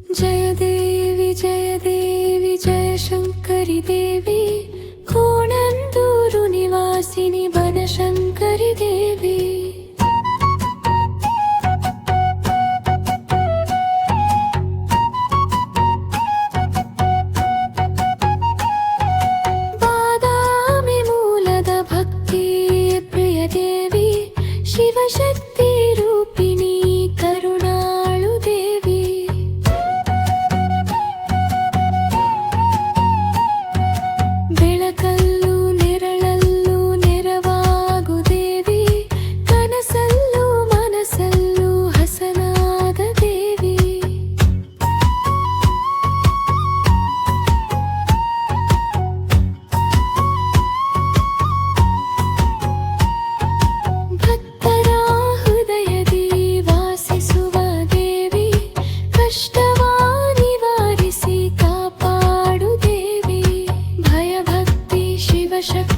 जय देवी जय शंकरी देवी कोणंदूरु निवासिनी बनशंकरी देवी बादामि ಮೂಲದ ಭಕ್ತಿ ಪ್ರಿಯ ದೇವಿ ಶಿವಶಕ್ತಿ ರೂಪಿಣಿ ಕರುಣಾಳು ದೇವಿ ಬೆಳಕಲ್ಲೂ ನೆರಳಲ್ಲೂ ನೆರವಾಗು ದೇವಿ ಕನಸಲ್ಲೂ ಮನಸಲ್ಲೂ ಹಸನಾದ ದೇವಿ ಭಕ್ತರ ಹೃದಯದಿ ವಾಸಿಸುವ ದೇವಿ ಕಷ್ಟವ ನಿವಾರಿಸಿ ಕಾಪಾಡು ದೇವಿ ಭಯಭಕ್ತಿ ಶಿವಶಕ್ತಿ